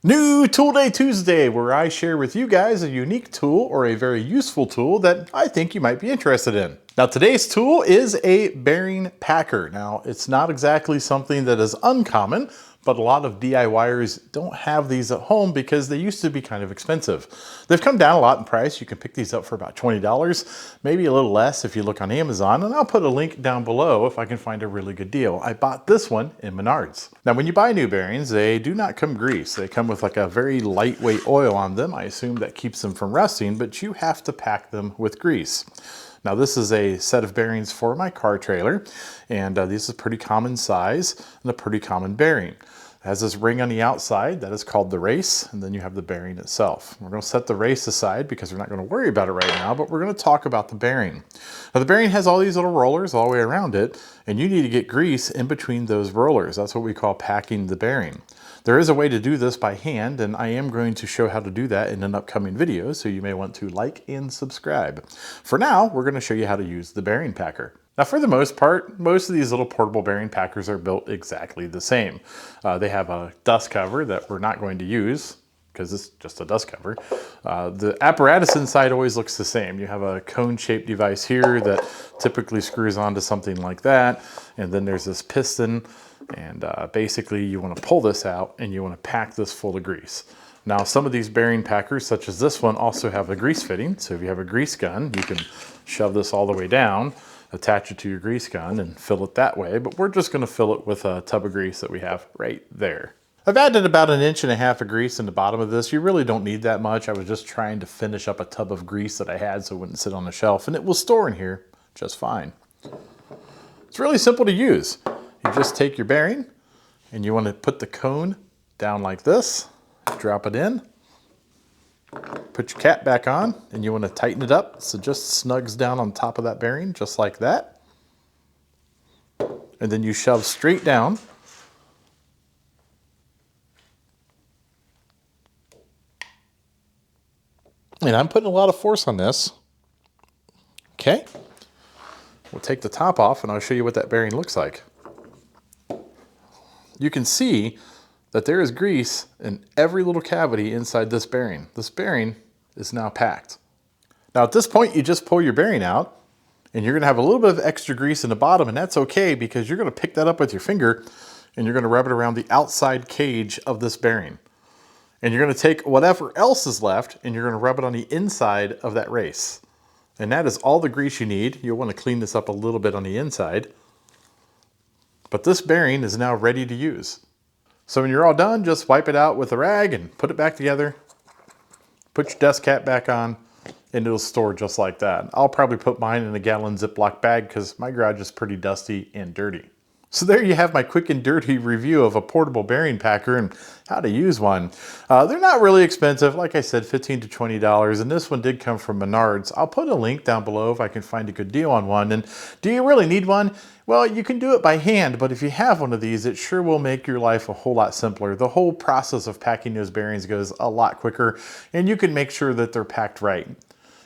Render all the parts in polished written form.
New Tool Day Tuesday, where I share with you guys a unique tool or a very useful tool that I think you might be interested in. Now today's tool is a bearing packer. Now it's not exactly something that is uncommon, but a lot of DIYers don't have these at home because they used to be kind of expensive. They've come down a lot in price. You can pick these up for about $20, maybe a little less if you look on Amazon, and I'll put a link down below if I can find a really good deal. I bought this one in Menards. Now when you buy new bearings, they do not come greased. They come with like a very lightweight oil on them. I assume that keeps them from rusting, but you have to pack them with grease. Now this is a set of bearings for my car trailer, and this is a pretty common size and a pretty common bearing. It has this ring on the outside that is called the race, and then you have the bearing itself. We're going to set the race aside because we're not going to worry about it right now, but we're going to talk about the bearing. Now the bearing has all these little rollers all the way around it, and you need to get grease in between those rollers. That's what we call packing the bearing. There is a way to do this by hand, and I am going to show how to do that in an upcoming video, so you may want to like and subscribe. For now, we're going to show you how to use the bearing packer. Now for the most part, most of these little portable bearing packers are built exactly the same. They have a dust cover that we're not going to use because it's just a dust cover. The apparatus inside always looks the same. You have a cone-shaped device here that typically screws onto something like that, and then there's this piston, and basically you want to pull this out and you want to pack this full of grease. Now some of these bearing packers, such as this one, also have a grease fitting. So if you have a grease gun, you can shove this all the way down, attach it to your grease gun and fill it that way, but we're just going to fill it with a tub of grease that we have right there. I've added about 1.5 inches of grease in the bottom of this. You really don't need that much. I was just trying to finish up a tub of grease that I had so it wouldn't sit on the shelf, and it will store in here just fine. It's really simple to use. You just take your bearing and you want to put the cone down like this, drop it in, put your cap back on, and you want to tighten it up so it just snugs down on top of that bearing, just like that. And then you shove straight down. And I'm putting a lot of force on this. Okay. We'll take the top off and I'll show you what that bearing looks like. You can see that there is grease in every little cavity inside this bearing. This bearing is now packed. Now at this point, you just pull your bearing out and you're gonna have a little bit of extra grease in the bottom, and that's okay because you're gonna pick that up with your finger and you're gonna rub it around the outside cage of this bearing. And you're gonna take whatever else is left and you're gonna rub it on the inside of that race. And that is all the grease you need. You'll wanna clean this up a little bit on the inside. But this bearing is now ready to use. So when you're all done, just wipe it out with a rag and put it back together. Put your dust cap back on and it'll store just like that. I'll probably put mine in a gallon Ziploc bag because my garage is pretty dusty and dirty. So there you have my quick and dirty review of a portable bearing packer and how to use one. They're not really expensive. Like I said, $15 to $20, and this one did come from Menards. I'll put a link down below if I can find a good deal on one. And do you really need one? Well, you can do it by hand, but if you have one of these, it sure will make your life a whole lot simpler. The whole process of packing those bearings goes a lot quicker, and you can make sure that they're packed right.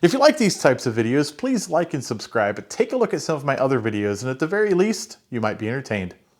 If you like these types of videos, please like and subscribe, but take a look at some of my other videos, and at the very least, you might be entertained.